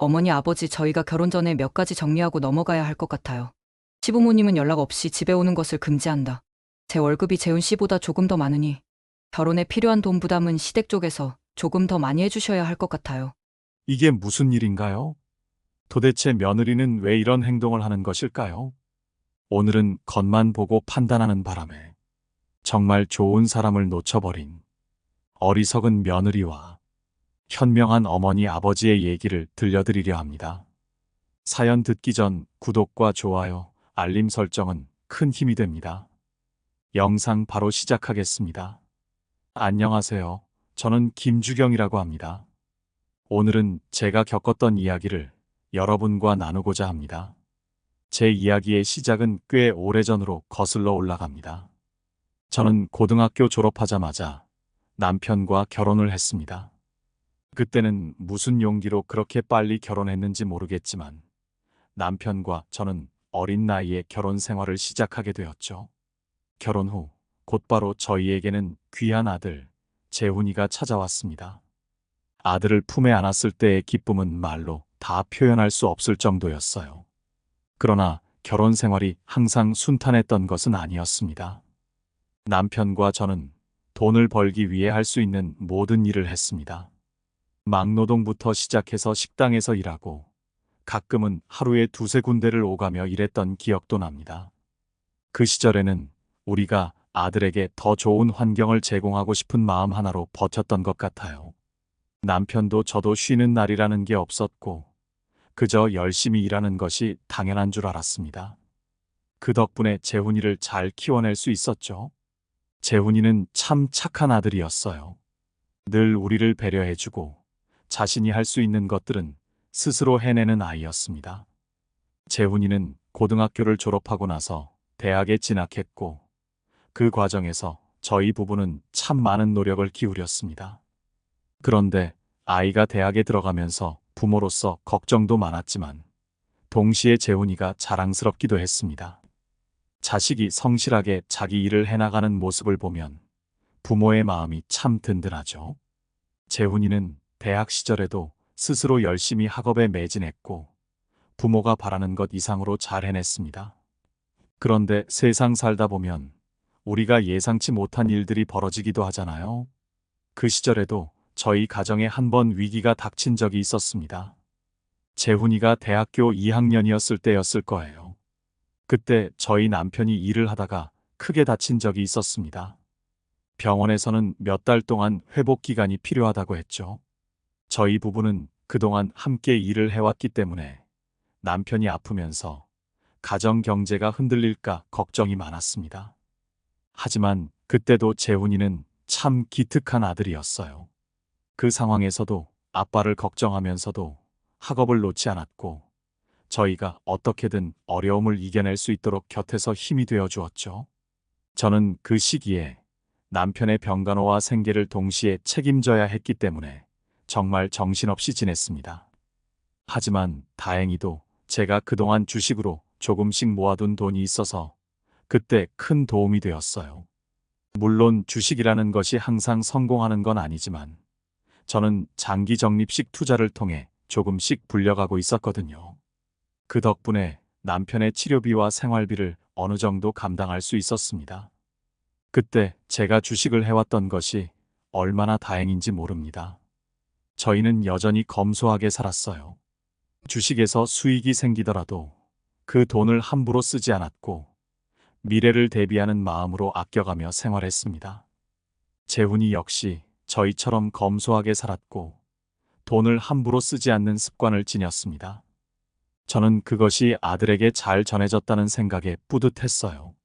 어머니, 아버지, 저희가 결혼 전에 몇 가지 정리하고 넘어가야 할 것 같아요. 시부모님은 연락 없이 집에 오는 것을 금지한다. 제 월급이 재훈 씨보다 조금 더 많으니 결혼에 필요한 돈 부담은 시댁 쪽에서 조금 더 많이 해주셔야 할 것 같아요. 이게 무슨 일인가요? 도대체 며느리는 왜 이런 행동을 하는 것일까요? 오늘은 겉만 보고 판단하는 바람에 정말 좋은 사람을 놓쳐버린 어리석은 며느리와 현명한 어머니 아버지의 얘기를 들려드리려 합니다. 사연 듣기 전 구독과 좋아요, 알림 설정은 큰 힘이 됩니다. 영상 바로 시작하겠습니다. 안녕하세요. 저는 김주경이라고 합니다. 오늘은 제가 겪었던 이야기를 여러분과 나누고자 합니다. 제 이야기의 시작은 꽤 오래전으로 거슬러 올라갑니다. 저는 고등학교 졸업하자마자 남편과 결혼을 했습니다. 그때는 무슨 용기로 그렇게 빨리 결혼했는지 모르겠지만 남편과 저는 어린 나이에 결혼 생활을 시작하게 되었죠. 결혼 후 곧바로 저희에게는 귀한 아들, 재훈이가 찾아왔습니다. 아들을 품에 안았을 때의 기쁨은 말로 다 표현할 수 없을 정도였어요. 그러나 결혼 생활이 항상 순탄했던 것은 아니었습니다. 남편과 저는 돈을 벌기 위해 할 수 있는 모든 일을 했습니다. 막노동부터 시작해서 식당에서 일하고 가끔은 하루에 두세 군데를 오가며 일했던 기억도 납니다. 그 시절에는 우리가 아들에게 더 좋은 환경을 제공하고 싶은 마음 하나로 버텼던 것 같아요. 남편도 저도 쉬는 날이라는 게 없었고 그저 열심히 일하는 것이 당연한 줄 알았습니다. 그 덕분에 재훈이를 잘 키워낼 수 있었죠. 재훈이는 참 착한 아들이었어요. 늘 우리를 배려해주고 자신이 할 수 있는 것들은 스스로 해내는 아이였습니다. 재훈이는 고등학교를 졸업하고 나서 대학에 진학했고 그 과정에서 저희 부부는 참 많은 노력을 기울였습니다. 그런데 아이가 대학에 들어가면서 부모로서 걱정도 많았지만 동시에 재훈이가 자랑스럽기도 했습니다. 자식이 성실하게 자기 일을 해나가는 모습을 보면 부모의 마음이 참 든든하죠. 재훈이는 대학 시절에도 스스로 열심히 학업에 매진했고 부모가 바라는 것 이상으로 잘 해냈습니다. 그런데 세상 살다 보면 우리가 예상치 못한 일들이 벌어지기도 하잖아요. 그 시절에도 저희 가정에 한 번 위기가 닥친 적이 있었습니다. 재훈이가 대학교 2학년이었을 때였을 거예요. 그때 저희 남편이 일을 하다가 크게 다친 적이 있었습니다. 병원에서는 몇 달 동안 회복 기간이 필요하다고 했죠. 저희 부부는 그동안 함께 일을 해왔기 때문에 남편이 아프면서 가정 경제가 흔들릴까 걱정이 많았습니다. 하지만 그때도 재훈이는 참 기특한 아들이었어요. 그 상황에서도 아빠를 걱정하면서도 학업을 놓지 않았고 저희가 어떻게든 어려움을 이겨낼 수 있도록 곁에서 힘이 되어 주었죠. 저는 그 시기에 남편의 병간호와 생계를 동시에 책임져야 했기 때문에 정말 정신없이 지냈습니다. 하지만 다행히도 제가 그동안 주식으로 조금씩 모아둔 돈이 있어서 그때 큰 도움이 되었어요. 물론 주식이라는 것이 항상 성공하는 건 아니지만 저는 장기 적립식 투자를 통해 조금씩 불려가고 있었거든요. 그 덕분에 남편의 치료비와 생활비를 어느 정도 감당할 수 있었습니다. 그때 제가 주식을 해왔던 것이 얼마나 다행인지 모릅니다. 저희는 여전히 검소하게 살았어요. 주식에서 수익이 생기더라도 그 돈을 함부로 쓰지 않았고 미래를 대비하는 마음으로 아껴가며 생활했습니다. 재훈이 역시 저희처럼 검소하게 살았고 돈을 함부로 쓰지 않는 습관을 지녔습니다. 저는 그것이 아들에게 잘 전해졌다는 생각에 뿌듯했어요.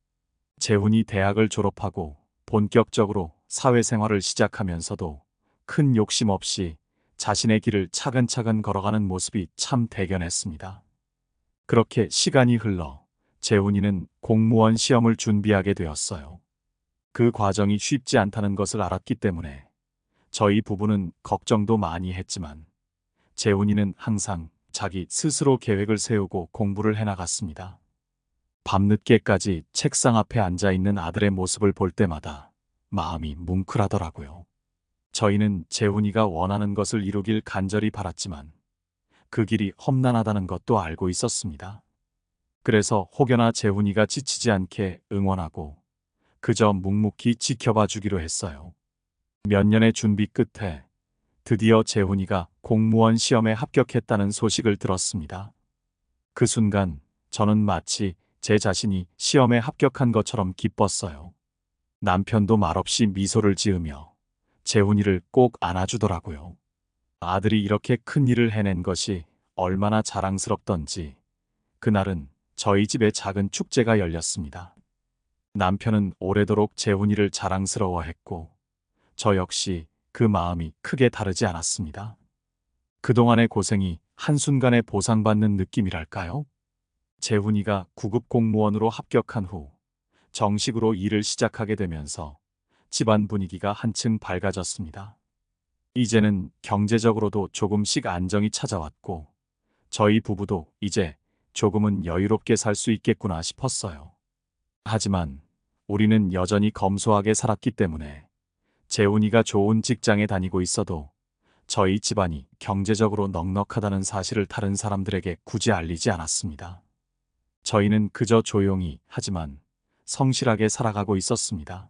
재훈이 대학을 졸업하고 본격적으로 사회생활을 시작하면서도 큰 욕심 없이 자신의 길을 차근차근 걸어가는 모습이 참 대견했습니다. 그렇게 시간이 흘러 재훈이는 공무원 시험을 준비하게 되었어요. 그 과정이 쉽지 않다는 것을 알았기 때문에 저희 부부는 걱정도 많이 했지만 재훈이는 항상 자기 스스로 계획을 세우고 공부를 해나갔습니다. 밤늦게까지 책상 앞에 앉아있는 아들의 모습을 볼 때마다 마음이 뭉클하더라고요. 저희는 재훈이가 원하는 것을 이루길 간절히 바랐지만 그 길이 험난하다는 것도 알고 있었습니다. 그래서 혹여나 재훈이가 지치지 않게 응원하고 그저 묵묵히 지켜봐 주기로 했어요. 몇 년의 준비 끝에 드디어 재훈이가 공무원 시험에 합격했다는 소식을 들었습니다. 그 순간 저는 마치 제 자신이 시험에 합격한 것처럼 기뻤어요. 남편도 말없이 미소를 지으며 재훈이를 꼭 안아주더라고요. 아들이 이렇게 큰 일을 해낸 것이 얼마나 자랑스럽던지 그날은 저희 집에 작은 축제가 열렸습니다. 남편은 오래도록 재훈이를 자랑스러워했고 저 역시 그 마음이 크게 다르지 않았습니다. 그동안의 고생이 한순간에 보상받는 느낌이랄까요? 재훈이가 9급 공무원으로 합격한 후 정식으로 일을 시작하게 되면서 집안 분위기가 한층 밝아졌습니다. 이제는 경제적으로도 조금씩 안정이 찾아왔고 저희 부부도 이제 조금은 여유롭게 살 수 있겠구나 싶었어요. 하지만 우리는 여전히 검소하게 살았기 때문에 재훈이가 좋은 직장에 다니고 있어도 저희 집안이 경제적으로 넉넉하다는 사실을 다른 사람들에게 굳이 알리지 않았습니다. 저희는 그저 조용히 하지만 성실하게 살아가고 있었습니다.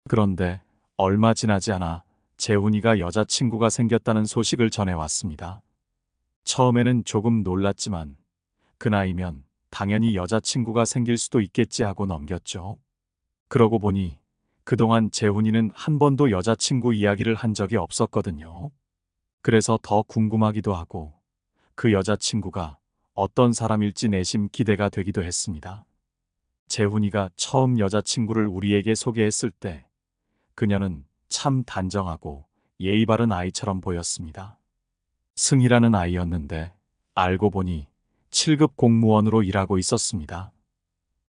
그런데 얼마 지나지 않아 재훈이가 여자친구가 생겼다는 소식을 전해왔습니다. 처음에는 조금 놀랐지만 그 나이면 당연히 여자친구가 생길 수도 있겠지 하고 넘겼죠. 그러고 보니 그동안 재훈이는 한 번도 여자친구 이야기를 한 적이 없었거든요. 그래서 더 궁금하기도 하고 그 여자친구가 어떤 사람일지 내심 기대가 되기도 했습니다. 재훈이가 처음 여자친구를 우리에게 소개했을 때 그녀는 참 단정하고 예의 바른 아이처럼 보였습니다. 승희라는 아이였는데 알고 보니 7급 공무원으로 일하고 있었습니다.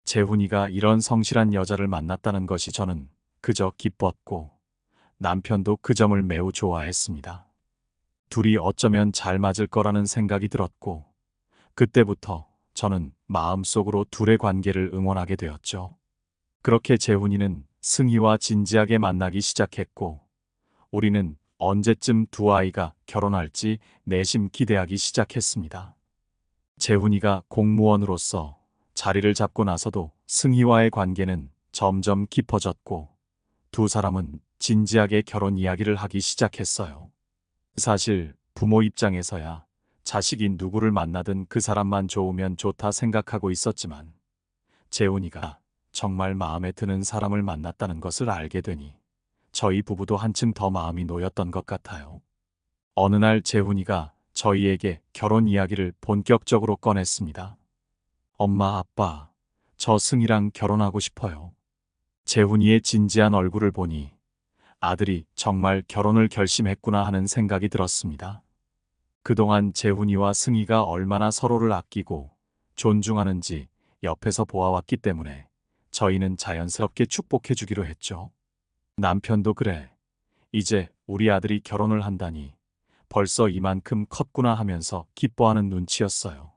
재훈이가 이런 성실한 여자를 만났다는 것이 저는 그저 기뻤고 남편도 그 점을 매우 좋아했습니다. 둘이 어쩌면 잘 맞을 거라는 생각이 들었고 그때부터 저는 마음속으로 둘의 관계를 응원하게 되었죠. 그렇게 재훈이는 승희와 진지하게 만나기 시작했고 우리는 언제쯤 두 아이가 결혼할지 내심 기대하기 시작했습니다. 재훈이가 공무원으로서 자리를 잡고 나서도 승희와의 관계는 점점 깊어졌고 두 사람은 진지하게 결혼 이야기를 하기 시작했어요. 사실 부모 입장에서야 자식이 누구를 만나든 그 사람만 좋으면 좋다 생각하고 있었지만 재훈이가 정말 마음에 드는 사람을 만났다는 것을 알게 되니 저희 부부도 한층 더 마음이 놓였던 것 같아요. 어느 날 재훈이가 저희에게 결혼 이야기를 본격적으로 꺼냈습니다. 엄마, 아빠, 저 승이랑 결혼하고 싶어요. 재훈이의 진지한 얼굴을 보니 아들이 정말 결혼을 결심했구나 하는 생각이 들었습니다. 그동안 재훈이와 승희가 얼마나 서로를 아끼고 존중하는지 옆에서 보아왔기 때문에 저희는 자연스럽게 축복해 주기로 했죠. 남편도 그래. 이제 우리 아들이 결혼을 한다니 벌써 이만큼 컸구나 하면서 기뻐하는 눈치였어요.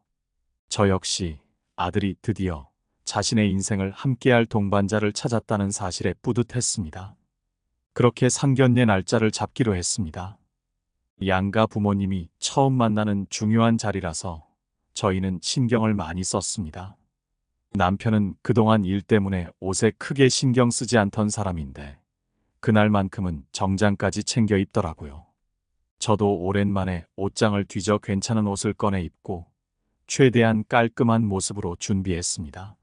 저 역시 아들이 드디어 자신의 인생을 함께할 동반자를 찾았다는 사실에 뿌듯했습니다. 그렇게 상견례 날짜를 잡기로 했습니다. 양가 부모님이 처음 만나는 중요한 자리라서 저희는 신경을 많이 썼습니다. 남편은 그동안 일 때문에 옷에 크게 신경 쓰지 않던 사람인데 그날만큼은 정장까지 챙겨 입더라고요. 저도 오랜만에 옷장을 뒤져 괜찮은 옷을 꺼내 입고 최대한 깔끔한 모습으로 준비했습니다.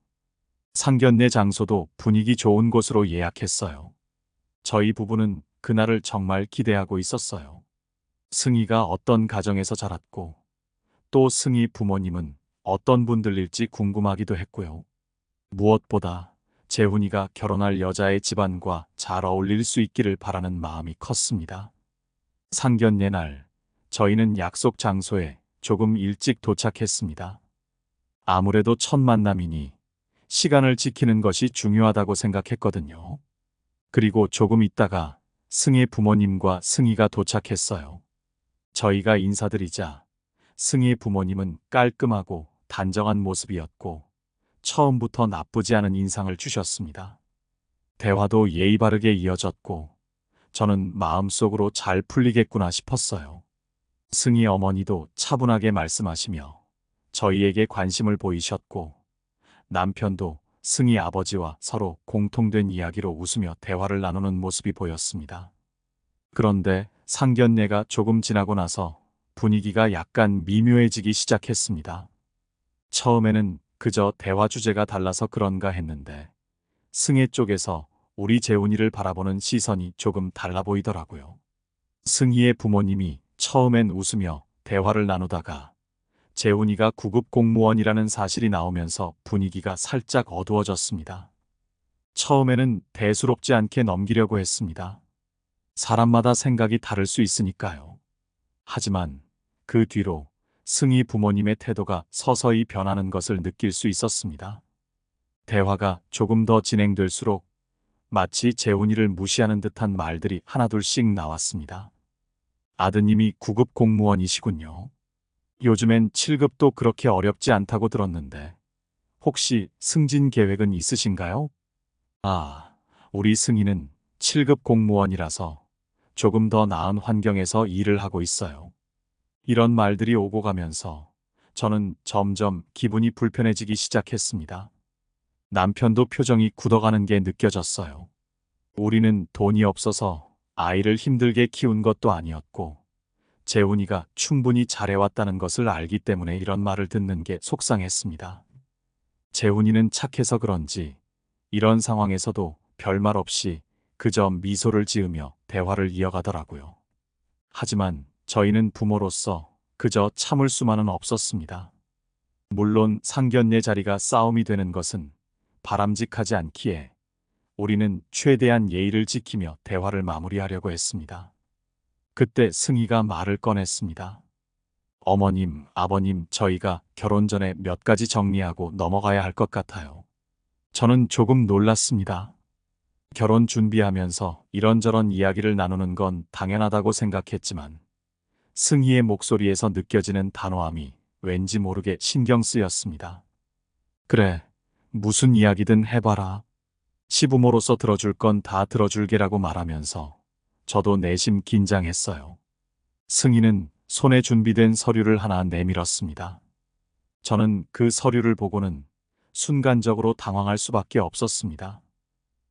상견례 장소도 분위기 좋은 곳으로 예약했어요. 저희 부부는 그날을 정말 기대하고 있었어요. 승희가 어떤 가정에서 자랐고 또 승희 부모님은 어떤 분들일지 궁금하기도 했고요. 무엇보다 재훈이가 결혼할 여자의 집안과 잘 어울릴 수 있기를 바라는 마음이 컸습니다. 상견례 날 저희는 약속 장소에 조금 일찍 도착했습니다. 아무래도 첫 만남이니 시간을 지키는 것이 중요하다고 생각했거든요. 그리고 조금 있다가 승희 부모님과 승희가 도착했어요. 저희가 인사드리자 승희 부모님은 깔끔하고 단정한 모습이었고 처음부터 나쁘지 않은 인상을 주셨습니다. 대화도 예의 바르게 이어졌고 저는 마음속으로 잘 풀리겠구나 싶었어요. 승희 어머니도 차분하게 말씀하시며 저희에게 관심을 보이셨고 남편도 승희 아버지와 서로 공통된 이야기로 웃으며 대화를 나누는 모습이 보였습니다. 그런데 상견례가 조금 지나고 나서 분위기가 약간 미묘해지기 시작했습니다. 처음에는 그저 대화 주제가 달라서 그런가 했는데 승혜 쪽에서 우리 재훈이를 바라보는 시선이 조금 달라 보이더라고요. 승희의 부모님이 처음엔 웃으며 대화를 나누다가 재훈이가 구급 공무원이라는 사실이 나오면서 분위기가 살짝 어두워졌습니다. 처음에는 대수롭지 않게 넘기려고 했습니다. 사람마다 생각이 다를 수 있으니까요. 하지만 그 뒤로 승희 부모님의 태도가 서서히 변하는 것을 느낄 수 있었습니다. 대화가 조금 더 진행될수록 마치 재훈이를 무시하는 듯한 말들이 하나둘씩 나왔습니다. 아드님이 구급 공무원이시군요. 요즘엔 7급도 그렇게 어렵지 않다고 들었는데 혹시 승진 계획은 있으신가요? 아, 우리 승희는 7급 공무원이라서 조금 더 나은 환경에서 일을 하고 있어요. 이런 말들이 오고 가면서 저는 점점 기분이 불편해지기 시작했습니다. 남편도 표정이 굳어가는 게 느껴졌어요. 우리는 돈이 없어서 아이를 힘들게 키운 것도 아니었고 재훈이가 충분히 잘해왔다는 것을 알기 때문에 이런 말을 듣는 게 속상했습니다. 재훈이는 착해서 그런지 이런 상황에서도 별말 없이 그저 미소를 지으며 대화를 이어가더라고요. 하지만 저희는 부모로서 그저 참을 수만은 없었습니다. 물론 상견례 자리가 싸움이 되는 것은 바람직하지 않기에 우리는 최대한 예의를 지키며 대화를 마무리하려고 했습니다. 그때 승희가 말을 꺼냈습니다. 어머님, 아버님, 저희가 결혼 전에 몇 가지 정리하고 넘어가야 할 것 같아요. 저는 조금 놀랐습니다. 결혼 준비하면서 이런저런 이야기를 나누는 건 당연하다고 생각했지만 승희의 목소리에서 느껴지는 단호함이 왠지 모르게 신경 쓰였습니다. 그래, 무슨 이야기든 해봐라. 시부모로서 들어줄 건 다 들어줄게라고 말하면서 저도 내심 긴장했어요. 승희는 손에 준비된 서류를 하나 내밀었습니다. 저는 그 서류를 보고는 순간적으로 당황할 수밖에 없었습니다.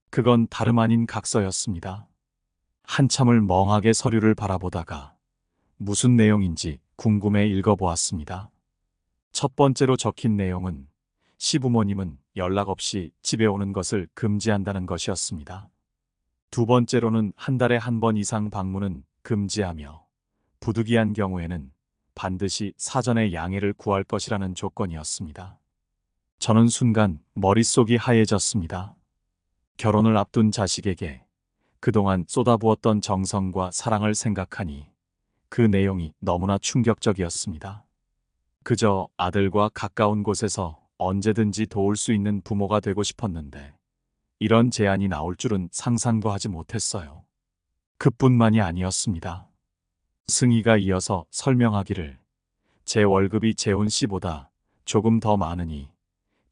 그건 다름 아닌 각서였습니다. 한참을 멍하게 서류를 바라보다가 무슨 내용인지 궁금해 읽어보았습니다. 첫 번째로 적힌 내용은 시부모님은 연락 없이 집에 오는 것을 금지한다는 것이었습니다. 두 번째로는 한 달에 한 번 이상 방문은 금지하며 부득이한 경우에는 반드시 사전에 양해를 구할 것이라는 조건이었습니다. 저는 순간 머릿속이 하얘졌습니다. 결혼을 앞둔 자식에게 그동안 쏟아부었던 정성과 사랑을 생각하니 그 내용이 너무나 충격적이었습니다. 그저 아들과 가까운 곳에서 언제든지 도울 수 있는 부모가 되고 싶었는데 이런 제안이 나올 줄은 상상도 하지 못했어요. 그뿐만이 아니었습니다. 승희가 이어서 설명하기를 제 월급이 재훈 씨보다 조금 더 많으니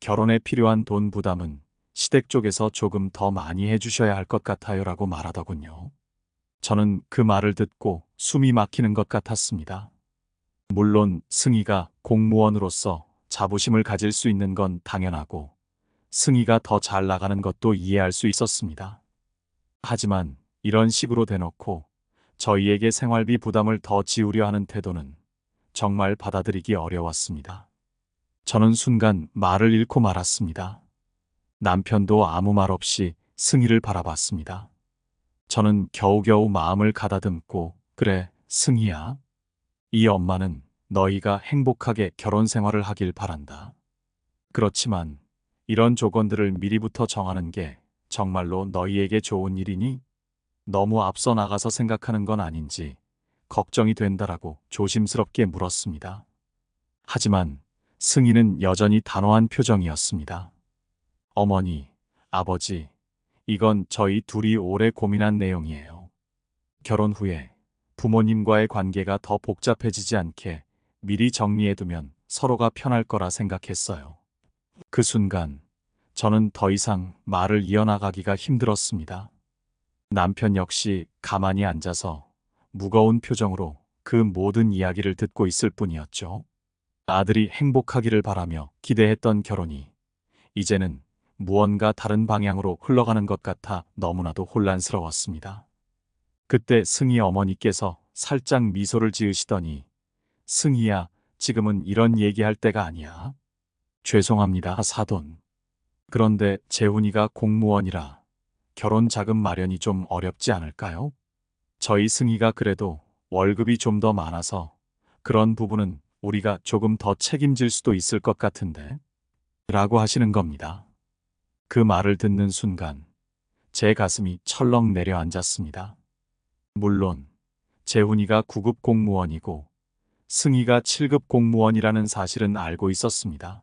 결혼에 필요한 돈 부담은 시댁 쪽에서 조금 더 많이 해주셔야 할 것 같아요라고 말하더군요. 저는 그 말을 듣고 숨이 막히는 것 같았습니다. 물론 승희가 공무원으로서 자부심을 가질 수 있는 건 당연하고 승희가 더 잘 나가는 것도 이해할 수 있었습니다. 하지만 이런 식으로 대놓고 저희에게 생활비 부담을 더 지우려 하는 태도는 정말 받아들이기 어려웠습니다. 저는 순간 말을 잃고 말았습니다. 남편도 아무 말 없이 승희를 바라봤습니다. 저는 겨우겨우 마음을 가다듬고 그래, 승희야. 이 엄마는 너희가 행복하게 결혼 생활을 하길 바란다. 그렇지만 이런 조건들을 미리부터 정하는 게 정말로 너희에게 좋은 일이니? 너무 앞서 나가서 생각하는 건 아닌지 걱정이 된다라고 조심스럽게 물었습니다. 하지만 승희는 여전히 단호한 표정이었습니다. 어머니, 아버지, 이건 저희 둘이 오래 고민한 내용이에요. 결혼 후에 부모님과의 관계가 더 복잡해지지 않게 미리 정리해두면 서로가 편할 거라 생각했어요. 그 순간 저는 더 이상 말을 이어나가기가 힘들었습니다. 남편 역시 가만히 앉아서 무거운 표정으로 그 모든 이야기를 듣고 있을 뿐이었죠. 아들이 행복하기를 바라며 기대했던 결혼이 이제는 무언가 다른 방향으로 흘러가는 것 같아 너무나도 혼란스러웠습니다. 그때 승희 어머니께서 살짝 미소를 지으시더니 승희야, 지금은 이런 얘기할 때가 아니야. 죄송합니다, 사돈. 그런데 재훈이가 공무원이라 결혼 자금 마련이 좀 어렵지 않을까요? 저희 승희가 그래도 월급이 좀 더 많아서 그런 부분은 우리가 조금 더 책임질 수도 있을 것 같은데 라고 하시는 겁니다. 그 말을 듣는 순간 제 가슴이 철렁 내려앉았습니다. 물론 재훈이가 9급 공무원이고 승희가 7급 공무원이라는 사실은 알고 있었습니다.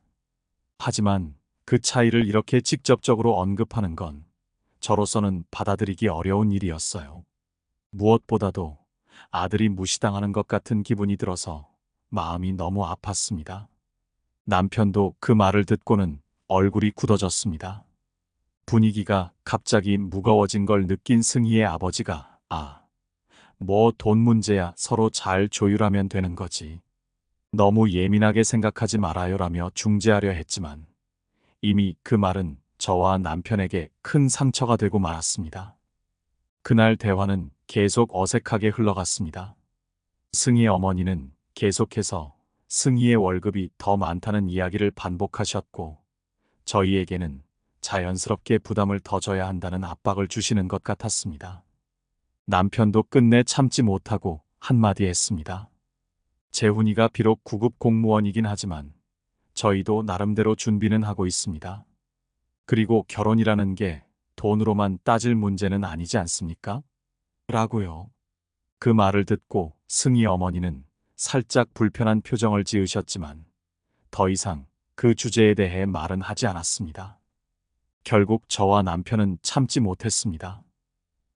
하지만 그 차이를 이렇게 직접적으로 언급하는 건 저로서는 받아들이기 어려운 일이었어요. 무엇보다도 아들이 무시당하는 것 같은 기분이 들어서 마음이 너무 아팠습니다. 남편도 그 말을 듣고는 얼굴이 굳어졌습니다. 분위기가 갑자기 무거워진 걸 느낀 승희의 아버지가 뭐 돈 문제야 서로 잘 조율하면 되는 거지. 너무 예민하게 생각하지 말아요라며 중재하려 했지만 이미 그 말은 저와 남편에게 큰 상처가 되고 말았습니다. 그날 대화는 계속 어색하게 흘러갔습니다. 승희 어머니는 계속해서 승희의 월급이 더 많다는 이야기를 반복하셨고 저희에게는 자연스럽게 부담을 더 져야 한다는 압박을 주시는 것 같았습니다. 남편도 끝내 참지 못하고 한마디 했습니다. 재훈이가 비록 9급 공무원이긴 하지만 저희도 나름대로 준비는 하고 있습니다. 그리고 결혼이라는 게 돈으로만 따질 문제는 아니지 않습니까? 라고요. 그 말을 듣고 승희 어머니는 살짝 불편한 표정을 지으셨지만 더 이상 그 주제에 대해 말은 하지 않았습니다. 결국 저와 남편은 참지 못했습니다.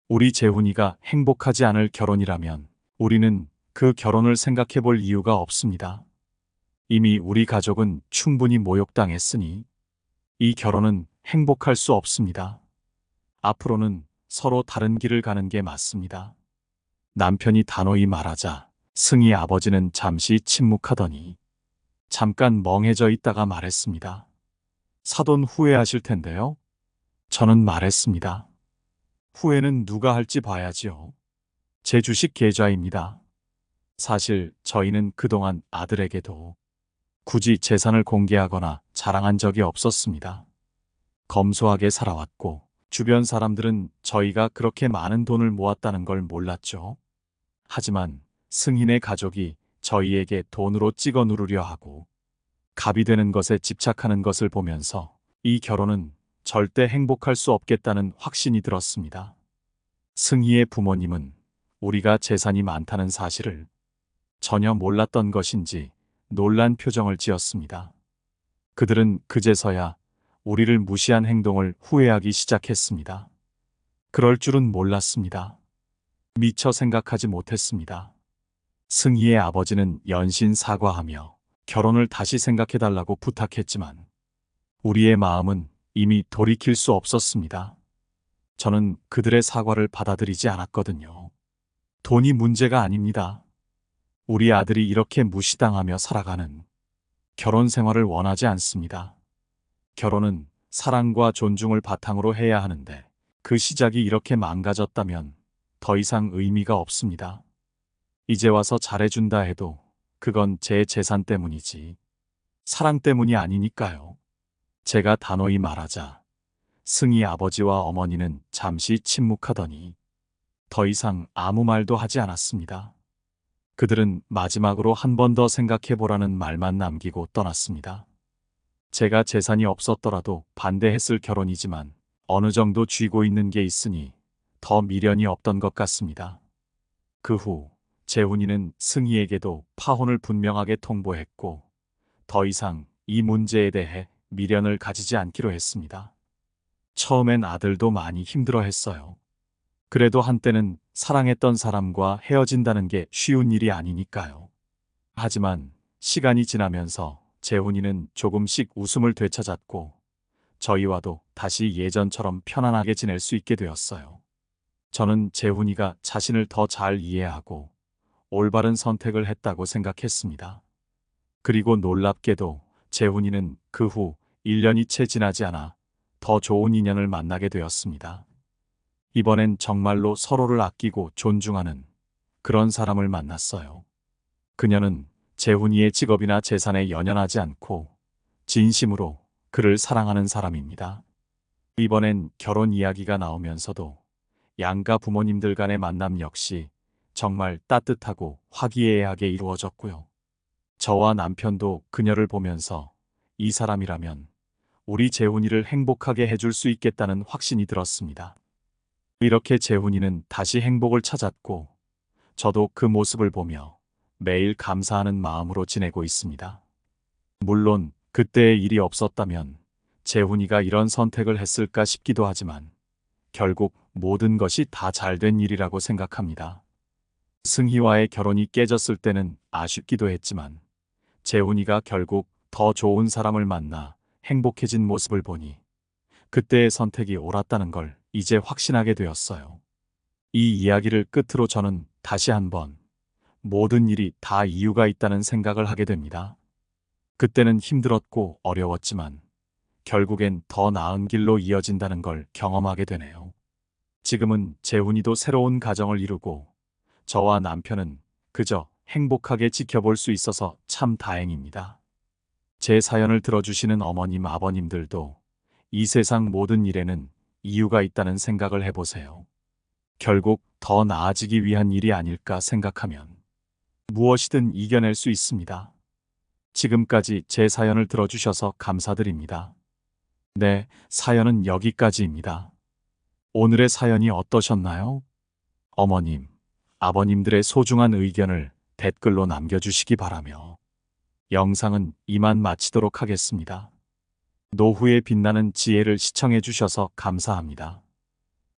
우리 재훈이가 행복하지 않을 결혼이라면 우리는 그 결혼을 생각해 볼 이유가 없습니다. 이미 우리 가족은 충분히 모욕당했으니 이 결혼은 행복할 수 없습니다. 앞으로는 서로 다른 길을 가는 게 맞습니다. 남편이 단호히 말하자 승희 아버지는 잠시 침묵하더니 잠깐 멍해져 있다가 말했습니다. 사돈 후회하실 텐데요. 저는 말했습니다. 후회는 누가 할지 봐야지요. 제 주식 계좌입니다. 사실 저희는 그동안 아들에게도 굳이 재산을 공개하거나 자랑한 적이 없었습니다. 검소하게 살아왔고 주변 사람들은 저희가 그렇게 많은 돈을 모았다는 걸 몰랐죠. 하지만 승희네 가족이 저희에게 돈으로 찍어 누르려 하고 갑이 되는 것에 집착하는 것을 보면서 이 결혼은 절대 행복할 수 없겠다는 확신이 들었습니다. 승희의 부모님은 우리가 재산이 많다는 사실을 전혀 몰랐던 것인지 놀란 표정을 지었습니다. 그들은 그제서야 우리를 무시한 행동을 후회하기 시작했습니다. 그럴 줄은 몰랐습니다. 미처 생각하지 못했습니다. 승희의 아버지는 연신 사과하며 결혼을 다시 생각해달라고 부탁했지만 우리의 마음은 이미 돌이킬 수 없었습니다. 저는 그들의 사과를 받아들이지 않았거든요. 돈이 문제가 아닙니다. 우리 아들이 이렇게 무시당하며 살아가는 결혼 생활을 원하지 않습니다. 결혼은 사랑과 존중을 바탕으로 해야 하는데 그 시작이 이렇게 망가졌다면 더 이상 의미가 없습니다. 이제 와서 잘해준다 해도 그건 제 재산 때문이지 사랑 때문이 아니니까요. 제가 단호히 말하자 승희 아버지와 어머니는 잠시 침묵하더니 더 이상 아무 말도 하지 않았습니다. 그들은 마지막으로 한 번 더 생각해보라는 말만 남기고 떠났습니다. 제가 재산이 없었더라도 반대했을 결혼이지만 어느 정도 쥐고 있는 게 있으니 더 미련이 없던 것 같습니다. 그 후 재훈이는 승희에게도 파혼을 분명하게 통보했고 더 이상 이 문제에 대해 미련을 가지지 않기로 했습니다. 처음엔 아들도 많이 힘들어했어요. 그래도 한때는 사랑했던 사람과 헤어진다는 게 쉬운 일이 아니니까요. 하지만 시간이 지나면서 재훈이는 조금씩 웃음을 되찾았고 저희와도 다시 예전처럼 편안하게 지낼 수 있게 되었어요. 저는 재훈이가 자신을 더 잘 이해하고 올바른 선택을 했다고 생각했습니다. 그리고 놀랍게도 재훈이는 그 후 1년이 채 지나지 않아 더 좋은 인연을 만나게 되었습니다. 이번엔 정말로 서로를 아끼고 존중하는 그런 사람을 만났어요. 그녀는 재훈이의 직업이나 재산에 연연하지 않고 진심으로 그를 사랑하는 사람입니다. 이번엔 결혼 이야기가 나오면서도 양가 부모님들 간의 만남 역시 정말 따뜻하고 화기애애하게 이루어졌고요. 저와 남편도 그녀를 보면서 이 사람이라면 우리 재훈이를 행복하게 해줄 수 있겠다는 확신이 들었습니다. 이렇게 재훈이는 다시 행복을 찾았고 저도 그 모습을 보며 매일 감사하는 마음으로 지내고 있습니다. 물론 그때의 일이 없었다면 재훈이가 이런 선택을 했을까 싶기도 하지만 결국 모든 것이 다 잘된 일이라고 생각합니다. 승희와의 결혼이 깨졌을 때는 아쉽기도 했지만 재훈이가 결국 더 좋은 사람을 만나 행복해진 모습을 보니 그때의 선택이 옳았다는 걸 이제 확신하게 되었어요. 이 이야기를 끝으로 저는 다시 한번 모든 일이 다 이유가 있다는 생각을 하게 됩니다. 그때는 힘들었고 어려웠지만 결국엔 더 나은 길로 이어진다는 걸 경험하게 되네요. 지금은 재훈이도 새로운 가정을 이루고 저와 남편은 그저 행복하게 지켜볼 수 있어서 참 다행입니다. 제 사연을 들어주시는 어머님, 아버님들도 이 세상 모든 일에는 이유가 있다는 생각을 해보세요. 결국 더 나아지기 위한 일이 아닐까 생각하면 무엇이든 이겨낼 수 있습니다. 지금까지 제 사연을 들어주셔서 감사드립니다. 네, 사연은 여기까지입니다. 오늘의 사연이 어떠셨나요? 어머님, 아버님들의 소중한 의견을 댓글로 남겨주시기 바라며 영상은 이만 마치도록 하겠습니다. 노후에 빛나는 지혜를 시청해 주셔서 감사합니다.